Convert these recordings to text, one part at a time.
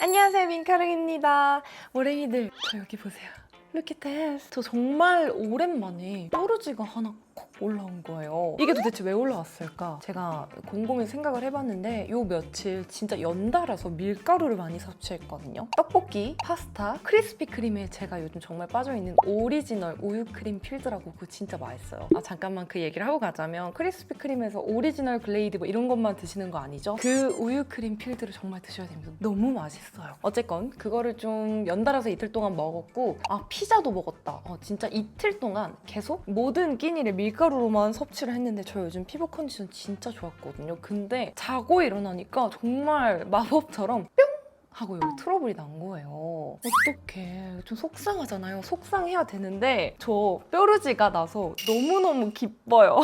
안녕하세요, 민카릉입니다. 모래미들, 저 여기 보세요. Look at this. 저 정말 오랜만에 뾰루지가 하나 콕 올라온 거예요. 이게 도대체 왜 올라왔을까? 제가 곰곰이 생각을 해봤는데 요 며칠 진짜 연달아서 밀가루를 많이 섭취했거든요. 떡볶이, 파스타, 크리스피 크림에 제가 요즘 정말 빠져있는 오리지널 우유크림 필드라고 그거 진짜 맛있어요. 잠깐만 그 얘기를 하고 가자면 크리스피 크림에서 오리지널 글레이드 뭐 이런 것만 드시는 거 아니죠? 그 우유크림 필드를 정말 드셔야 됩니다. 너무 맛있어요. 어쨌건 그거를 좀 연달아서 이틀 동안 먹었고 피자도 먹었다. 진짜 이틀 동안 계속 모든 끼니를 밀가루로만 섭취를 했는데 저 요즘 피부 컨디션 진짜 좋았거든요. 근데 자고 일어나니까 정말 마법처럼 뿅! 하고 여기 트러블이 난 거예요. 어떡해. 좀 속상하잖아요. 속상해야 되는데 저 뾰루지가 나서 너무너무 기뻐요.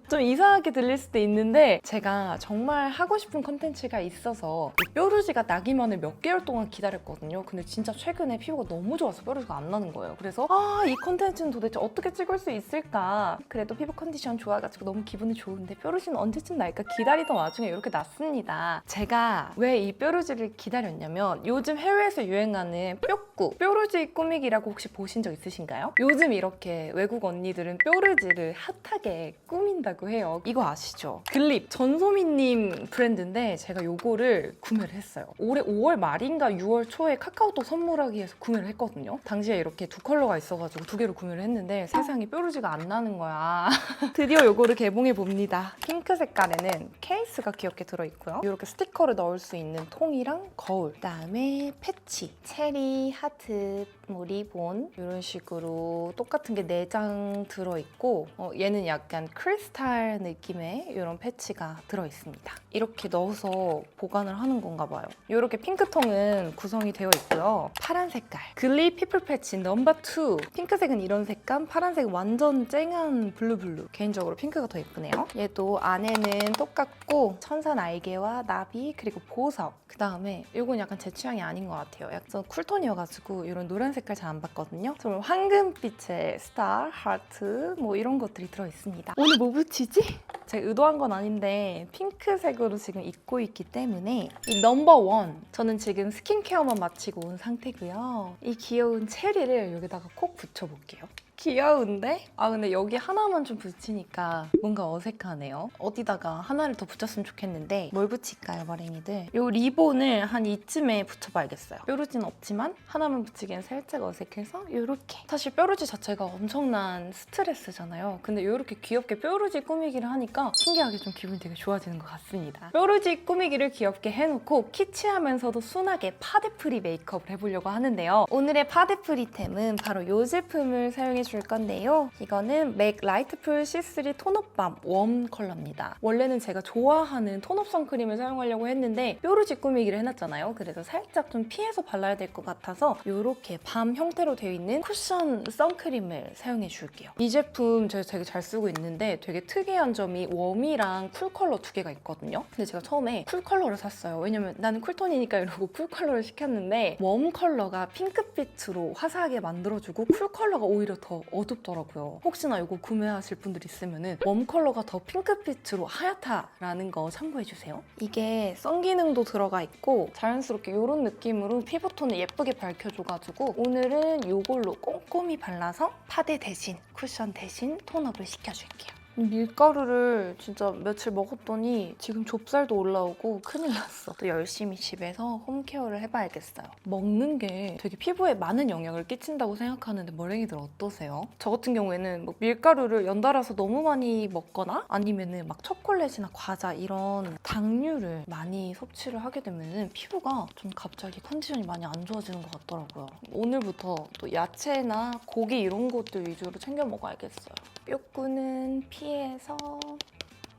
좀 이상하게 들릴 수도 있는데 제가 정말 하고 싶은 컨텐츠가 있어서 이 뾰루지가 나기만을 몇 개월 동안 기다렸거든요. 근데 진짜 최근에 피부가 너무 좋아서 뾰루지가 안 나는 거예요. 그래서 이 컨텐츠는 도대체 어떻게 찍을 수 있을까? 그래도 피부 컨디션 좋아가지고 너무 기분이 좋은데 뾰루지는 언제쯤 날까 기다리던 와중에 이렇게 났습니다. 제가 왜 이 뾰루지를 기다렸냐면 요즘 해외에서 유행하는 뾰꾸, 뾰루지 꾸미기라고 혹시 보신 적 있으신가요? 요즘 이렇게 외국 언니들은 뾰루지를 핫하게 꾸민다고 해요. 이거 아시죠? 글립, 전소민님 브랜드인데 제가 요거를 구매를 했어요. 올해 5월 말인가 6월 초에 카카오톡 선물하기 위해서 구매를 했거든요. 당시에 이렇게 두 컬러가 있어가지고 두 개로 구매를 했는데 세상에 뾰루지가 안 나는 거야. 드디어 요거를 개봉해 봅니다. 핑크 색깔에는 케이스가 귀엽게 들어있고요. 이렇게 스티커를 넣을 수 있는 통이랑 거울, 그다음에 패치, 체리, 하트, 뭐 리본 이런 식으로 똑같은 게 4장 들어있고 얘는 약간 크리스탈 느낌의 이런 패치가 들어있습니다. 이렇게 넣어서 보관을 하는 건가 봐요. 이렇게 핑크통은 구성이 되어 있고요. 파란 색깔, 글리 피플 패치 넘버 2. 핑크색은 이런 색감, 파란색은 완전 쨍한 블루. 개인적으로 핑크가 더 예쁘네요. 얘도 안에는 똑같고 천사 날개와 나비 그리고 보석. 그다음에 이건 약간 제 취향이 아닌 것 같아요. 약간 쿨톤이어가지고 이런 노란 색깔 잘 안 봤거든요. 정말 황금빛의 스타, 하트 뭐 이런 것들이 들어있습니다. 오늘 뭐 붙이지? 제가 의도한 건 아닌데 핑크색으로 지금 입고 있기 때문에 이 넘버 1 저는 지금 스킨케어만 마치고 온 상태고요. 이 귀여운 체리를 여기다가 콕 붙여볼게요. 귀여운데? 근데 여기 하나만 좀 붙이니까 뭔가 어색하네요. 어디다가 하나를 더 붙였으면 좋겠는데 뭘 붙일까요, 머랭이들? 이 리본을 한 이쯤에 붙여봐야겠어요. 뾰루지는 없지만 하나만 붙이기엔 살짝 어색해서 이렇게. 사실 뾰루지 자체가 엄청난 스트레스잖아요. 근데 이렇게 귀엽게 뾰루지 꾸미기를 하니까 신기하게 좀 기분이 되게 좋아지는 것 같습니다. 뾰루지 꾸미기를 귀엽게 해놓고 키치하면서도 순하게 파데프리 메이크업을 해보려고 하는데요. 오늘의 파데프리템은 바로 이 제품을 사용해 줄 건데요. 이거는 맥 라이트풀 C3 톤업밤 웜 컬러입니다. 원래는 제가 좋아하는 톤업 선크림을 사용하려고 했는데 뾰루지 꾸미기를 해놨잖아요. 그래서 살짝 좀 피해서 발라야 될 것 같아서 이렇게 밤 형태로 되어 있는 쿠션 선크림을 사용해 줄게요. 이 제품 제가 되게 잘 쓰고 있는데 되게 특이한 점이 웜이랑 쿨 컬러 두 개가 있거든요. 근데 제가 처음에 쿨 컬러를 샀어요. 왜냐면 나는 쿨톤이니까 이러고 쿨 컬러를 시켰는데 웜 컬러가 핑크빛으로 화사하게 만들어주고 쿨 컬러가 오히려 더 어둡더라고요. 혹시나 이거 구매하실 분들 있으면은 웜 컬러가 더 핑크빛으로 하얗다라는 거 참고해주세요. 이게 선 기능도 들어가 있고 자연스럽게 이런 느낌으로 피부톤을 예쁘게 밝혀줘가지고 오늘은 이걸로 꼼꼼히 발라서 파데 대신 쿠션 대신 톤업을 시켜줄게요. 밀가루를 진짜 며칠 먹었더니 지금 좁쌀도 올라오고 큰일 났어. 또 열심히 집에서 홈케어를 해봐야겠어요. 먹는 게 되게 피부에 많은 영향을 끼친다고 생각하는데 머랭이들 어떠세요? 저 같은 경우에는 뭐 밀가루를 연달아서 너무 많이 먹거나 아니면은 막 초콜릿이나 과자 이런 당류를 많이 섭취를 하게 되면은 피부가 좀 갑자기 컨디션이 많이 안 좋아지는 것 같더라고요. 오늘부터 또 야채나 고기 이런 것들 위주로 챙겨 먹어야겠어요. 뾰꾸는 피해서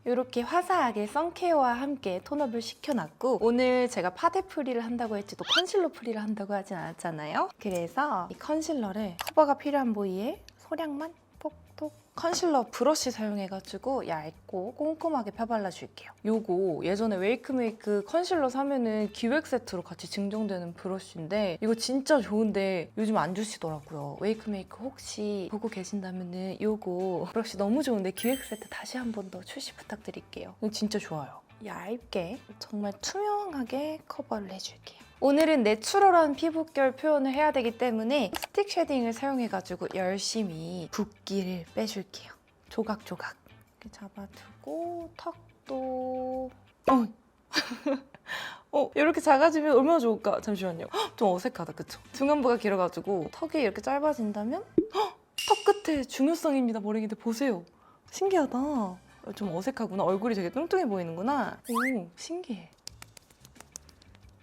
이렇게 화사하게 선케어와 함께 톤업을 시켜놨고 오늘 제가 파데프리를 한다고 했지 또 컨실러 프리를 한다고 하진 않았잖아요. 그래서 이 컨실러를 커버가 필요한 부위에 소량만 톡톡 컨실러 브러쉬 사용해가지고 얇고 꼼꼼하게 펴발라줄게요. 요거 예전에 웨이크메이크 컨실러 사면은 기획 세트로 같이 증정되는 브러쉬인데 이거 진짜 좋은데 요즘 안 주시더라고요. 웨이크메이크 혹시 보고 계신다면은 요거 브러쉬 너무 좋은데 기획 세트 다시 한 번 더 출시 부탁드릴게요. 이거 진짜 좋아요. 얇게 정말 투명하게 커버를 해줄게요. 오늘은 내추럴한 피부결 표현을 해야 되기 때문에 스틱 쉐딩을 사용해가지고 열심히 붓기를 빼줄게요. 조각조각 이렇게 잡아두고 턱도 이렇게 작아지면 얼마나 좋을까? 잠시만요. 좀 어색하다, 그쵸? 중안부가 길어가지고 턱이 이렇게 짧아진다면 턱 끝에 중요성입니다, 머랭이들. 보세요. 신기하다. 좀 어색하구나. 얼굴이 되게 뚱뚱해 보이는구나. 오, 신기해.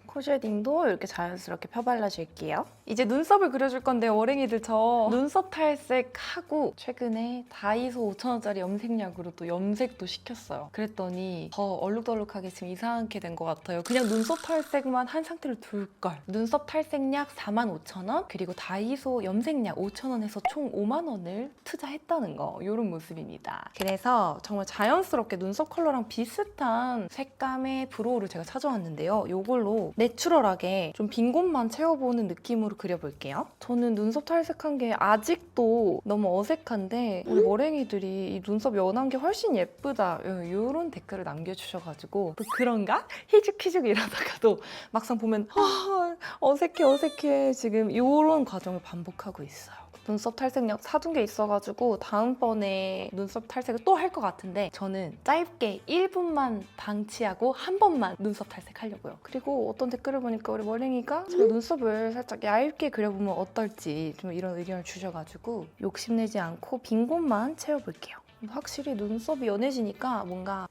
코 쉐딩도 이렇게 자연스럽게 펴발라줄게요. 이제 눈썹을 그려줄 건데 월행이들 저 눈썹 탈색하고 최근에 다이소 5,000원짜리 염색약으로 또 염색도 시켰어요. 그랬더니 더 얼룩덜룩하게 지금 이상하게 된 것 같아요. 그냥 눈썹 탈색만 한 상태로 둘걸. 눈썹 탈색약 45,000원 그리고 다이소 염색약 5,000원 해서 총 5만 원을 투자했다는 거, 이런 모습입니다. 그래서 정말 자연스럽게 눈썹 컬러랑 비슷한 색감의 브로우를 제가 찾아왔는데요. 이걸로 내추럴하게 좀 빈 곳만 채워보는 느낌으로 그려볼게요. 저는 눈썹 탈색한 게 아직도 너무 어색한데 우리 머랭이들이 이 눈썹 연한 게 훨씬 예쁘다 이런 댓글을 남겨주셔가지고 또 그런가? 희죽희죽 이러다가도 막상 보면 어색해 지금 이런 과정을 반복하고 있어요. 눈썹 탈색약 사둔 게 있어가지고 다음번에 눈썹 탈색을 또 할 것 같은데 저는 짧게 1분만 방치하고 한 번만 눈썹 탈색하려고요. 그리고 어떤 댓글을 보니까 우리 머랭이가 제 눈썹을 살짝 얇게 그려보면 어떨지 좀 이런 의견을 주셔가지고 욕심내지 않고 빈 곳만 채워볼게요. 확실히 눈썹이 연해지니까 뭔가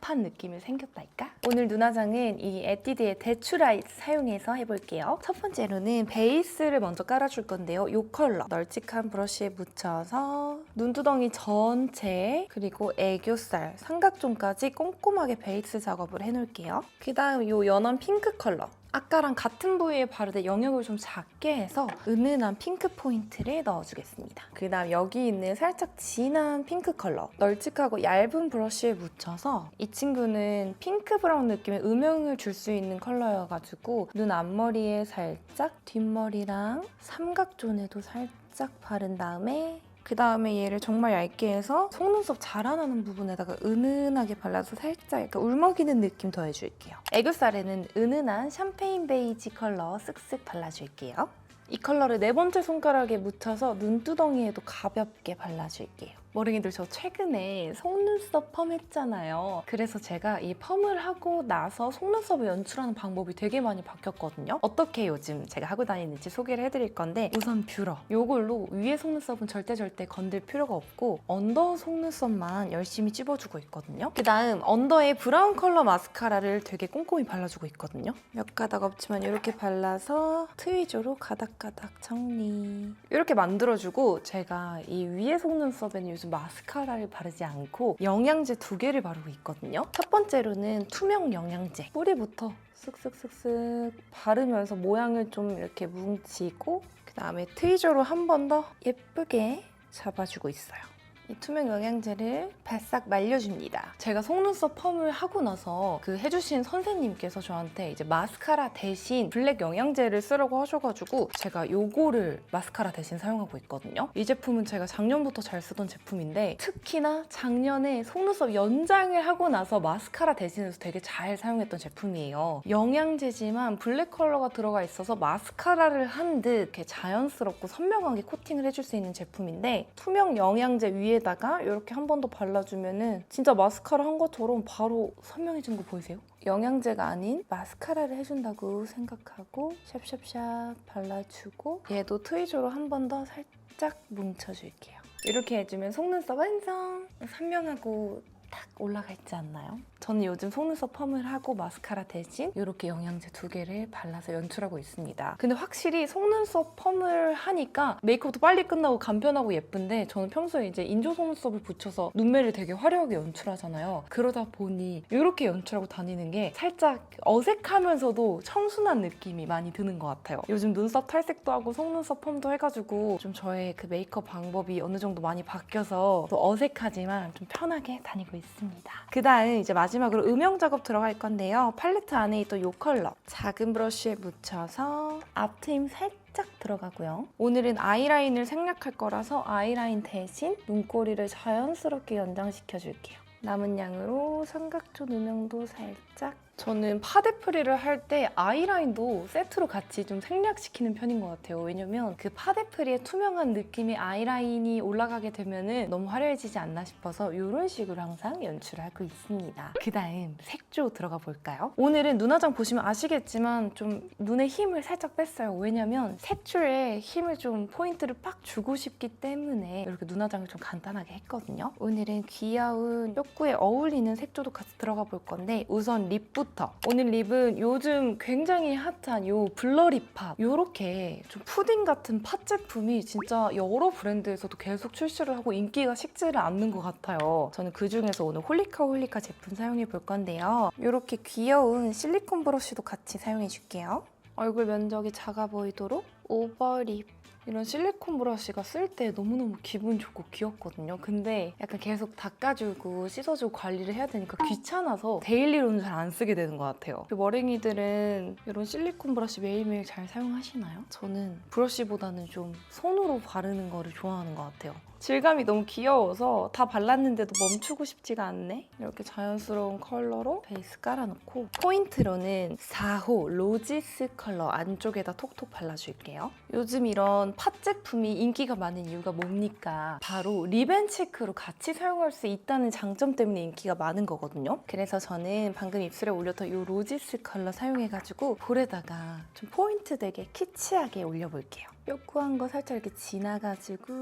힙한 느낌이 생겼다니까? 오늘 눈화장은 이 에뛰드의 대추라이트 사용해서 해볼게요. 첫 번째로는 베이스를 먼저 깔아줄 건데요. 이 컬러 널찍한 브러쉬에 묻혀서 눈두덩이 전체 그리고 애교살, 삼각존까지 꼼꼼하게 베이스 작업을 해놓을게요. 그 다음 이 연한 핑크 컬러 아까랑 같은 부위에 바르되 영역을 좀 작게 해서 은은한 핑크 포인트를 넣어주겠습니다. 그 다음 여기 있는 살짝 진한 핑크 컬러 널찍하고 얇은 브러쉬에 묻혀서 이 친구는 핑크 브라운 느낌의 음영을 줄 수 있는 컬러여가지고 눈 앞머리에 살짝 뒷머리랑 삼각존에도 살짝 바른 다음에 그 다음에 얘를 정말 얇게 해서 속눈썹 자라나는 부분에다가 은은하게 발라서 살짝 약간 울먹이는 느낌 더해줄게요. 애교살에는 은은한 샴페인 베이지 컬러 쓱쓱 발라줄게요. 이 컬러를 네 번째 손가락에 묻혀서 눈두덩이에도 가볍게 발라줄게요. 머랭이들 저 최근에 속눈썹 펌 했잖아요. 그래서 제가 이 펌을 하고 나서 속눈썹을 연출하는 방법이 되게 많이 바뀌었거든요. 어떻게 요즘 제가 하고 다니는지 소개를 해드릴 건데 우선 뷰러. 이걸로 위에 속눈썹은 절대 건들 필요가 없고 언더 속눈썹만 열심히 찝어주고 있거든요. 그 다음 언더에 브라운 컬러 마스카라를 되게 꼼꼼히 발라주고 있거든요. 몇 가닥 없지만 이렇게 발라서 트위저로 가닥가닥 정리. 이렇게 만들어주고 제가 이 위에 속눈썹에는 요즘 마스카라를 바르지 않고 영양제 2개를 바르고 있거든요. 첫 번째로는 투명 영양제. 뿌리부터 쓱쓱쓱쓱 바르면서 모양을 좀 이렇게 뭉치고 그 다음에 트위저로 한 번 더 예쁘게 잡아주고 있어요. 이 투명 영양제를 바싹 말려줍니다. 제가 속눈썹 펌을 하고 나서 그 해주신 선생님께서 저한테 이제 마스카라 대신 블랙 영양제를 쓰라고 하셔가지고 제가 요거를 마스카라 대신 사용하고 있거든요. 이 제품은 제가 작년부터 잘 쓰던 제품인데 특히나 작년에 속눈썹 연장을 하고 나서 마스카라 대신해서 되게 잘 사용했던 제품이에요. 영양제지만 블랙 컬러가 들어가 있어서 마스카라를 한 듯 이렇게 자연스럽고 선명하게 코팅을 해줄 수 있는 제품인데 투명 영양제 위에다가 이렇게 한 번 더 발라주면은 진짜 마스카라 한 것처럼 바로 선명해진 거 보이세요? 영양제가 아닌 마스카라를 해준다고 생각하고 샵샵샵 발라주고 얘도 트위저로 한 번 더 살짝 뭉쳐줄게요. 이렇게 해주면 속눈썹 완성! 선명하고 탁 올라가 있지 않나요? 저는 요즘 속눈썹 펌을 하고 마스카라 대신 이렇게 영양제 2개를 발라서 연출하고 있습니다. 근데 확실히 속눈썹 펌을 하니까 메이크업도 빨리 끝나고 간편하고 예쁜데 저는 평소에 이제 인조 속눈썹을 붙여서 눈매를 되게 화려하게 연출하잖아요. 그러다 보니 이렇게 연출하고 다니는 게 살짝 어색하면서도 청순한 느낌이 많이 드는 것 같아요. 요즘 눈썹 탈색도 하고 속눈썹 펌도 해가지고 좀 저의 그 메이크업 방법이 어느 정도 많이 바뀌어서 또 어색하지만 좀 편하게 다니고 있습니다. 그 다음 이제 마지막으로 음영 작업 들어갈 건데요. 팔레트 안에 있던 이 컬러 작은 브러쉬에 묻혀서 앞트임 살짝 들어가고요. 오늘은 아이라인을 생략할 거라서 아이라인 대신 눈꼬리를 자연스럽게 연장시켜줄게요. 남은 양으로 삼각존 음영도 살짝. 저는 파데프리를 할 때 아이라인도 세트로 같이 좀 생략시키는 편인 것 같아요. 왜냐면 그 파데프리의 투명한 느낌의 아이라인이 올라가게 되면은 너무 화려해지지 않나 싶어서 이런 식으로 항상 연출을 하고 있습니다. 그 다음 색조 들어가 볼까요? 오늘은 눈화장 보시면 아시겠지만 좀 눈에 힘을 살짝 뺐어요. 왜냐면 색조에 힘을 좀 포인트를 빡 주고 싶기 때문에 이렇게 눈화장을 좀 간단하게 했거든요. 오늘은 귀여운 뼈구에 어울리는 색조도 같이 들어가 볼 건데 우선 립부터. 오늘 립은 요즘 굉장히 핫한 요 블러 립팝 요렇게 좀 푸딩 같은 팥 제품이 진짜 여러 브랜드에서도 계속 출시를 하고 인기가 식지를 않는 것 같아요. 저는 그중에서 오늘 홀리카 제품 사용해 볼 건데요. 요렇게 귀여운 실리콘 브러쉬도 같이 사용해 줄게요. 얼굴 면적이 작아 보이도록 오버립 이런 실리콘 브러쉬가 쓸 때 너무너무 기분 좋고 귀엽거든요. 근데 약간 계속 닦아주고 씻어주고 관리를 해야 되니까 귀찮아서 데일리로는 잘 안 쓰게 되는 것 같아요. 머랭이들은 이런 실리콘 브러쉬 매일매일 잘 사용하시나요? 저는 브러쉬보다는 좀 손으로 바르는 거를 좋아하는 것 같아요. 질감이 너무 귀여워서 다 발랐는데도 멈추고 싶지가 않네. 이렇게 자연스러운 컬러로 베이스 깔아놓고 포인트로는 4호 로지스 컬러 안쪽에다 톡톡 발라줄게요. 요즘 이런 팥 제품이 인기가 많은 이유가 뭡니까? 바로 립앤치크로 같이 사용할 수 있다는 장점 때문에 인기가 많은 거거든요. 그래서 저는 방금 입술에 올렸던 이 로지스 컬러 사용해가지고 볼에다가 좀 포인트 되게 키치하게 올려볼게요. 뾰꾸한 거 살짝 이렇게 지나가지고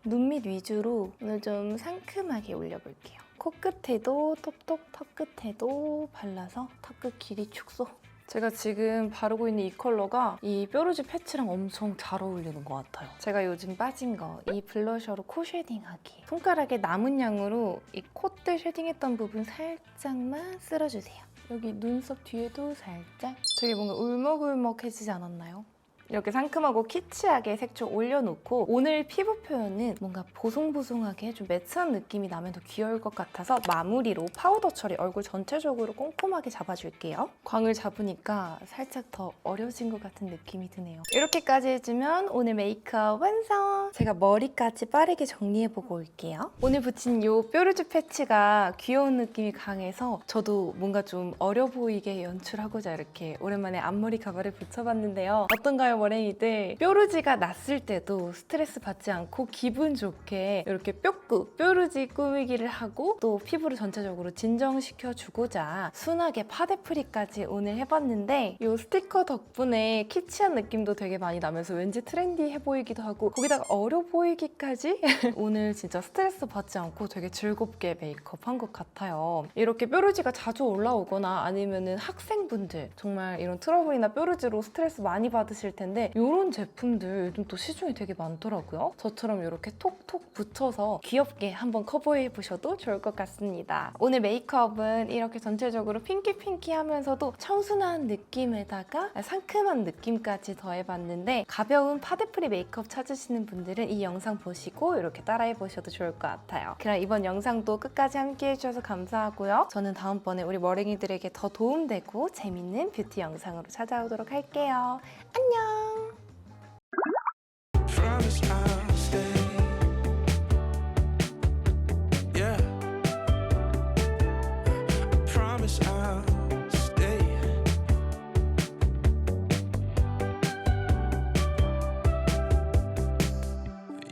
눈 밑 위주로 오늘 좀 상큼하게 올려볼게요. 코끝에도 톡톡, 턱끝에도 발라서 턱끝 길이 축소. 제가 지금 바르고 있는 이 컬러가 이 뾰루지 패치랑 엄청 잘 어울리는 것 같아요. 제가 요즘 빠진 거 이 블러셔로 코 쉐딩하기. 손가락에 남은 양으로 이 콧대 쉐딩했던 부분 살짝만 쓸어주세요. 여기 눈썹 뒤에도 살짝. 되게 뭔가 울먹울먹해지지 않았나요? 이렇게 상큼하고 키치하게 색조 올려놓고 오늘 피부 표현은 뭔가 보송보송하게 좀 매트한 느낌이 나면 더 귀여울 것 같아서 마무리로 파우더 처리 얼굴 전체적으로 꼼꼼하게 잡아줄게요. 광을 잡으니까 살짝 더 어려진 것 같은 느낌이 드네요. 이렇게까지 해주면 오늘 메이크업 완성! 제가 머리까지 빠르게 정리해보고 올게요. 오늘 붙인 이 뾰루지 패치가 귀여운 느낌이 강해서 저도 뭔가 좀 어려 보이게 연출하고자 이렇게 오랜만에 앞머리 가발을 붙여봤는데요. 어떤가요? 머랭이들 뾰루지가 났을 때도 스트레스 받지 않고 기분 좋게 이렇게 뾰루지 꾸미기를 하고 또 피부를 전체적으로 진정시켜주고자 순하게 파데프리까지 오늘 해봤는데 이 스티커 덕분에 키치한 느낌도 되게 많이 나면서 왠지 트렌디해 보이기도 하고 거기다가 어려 보이기까지 오늘 진짜 스트레스 받지 않고 되게 즐겁게 메이크업한 것 같아요. 이렇게 뾰루지가 자주 올라오거나 아니면은 학생분들 정말 이런 트러블이나 뾰루지로 스트레스 많이 받으실 텐데 이런 제품들 요즘 또 시중에 되게 많더라고요. 저처럼 이렇게 톡톡 붙여서 귀엽게 한번 커버해 보셔도 좋을 것 같습니다. 오늘 메이크업은 이렇게 전체적으로 핑키핑키하면서도 청순한 느낌에다가 상큼한 느낌까지 더해봤는데 가벼운 파데프리 메이크업 찾으시는 분들은 이 영상 보시고 이렇게 따라해 보셔도 좋을 것 같아요. 그럼 이번 영상도 끝까지 함께 해주셔서 감사하고요. 저는 다음번에 우리 머랭이들에게 더 도움되고 재밌는 뷰티 영상으로 찾아오도록 할게요. 안녕! Promise I'll stay. Yeah. Promise I'll stay.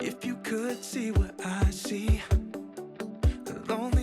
If you could see what I see, the lonely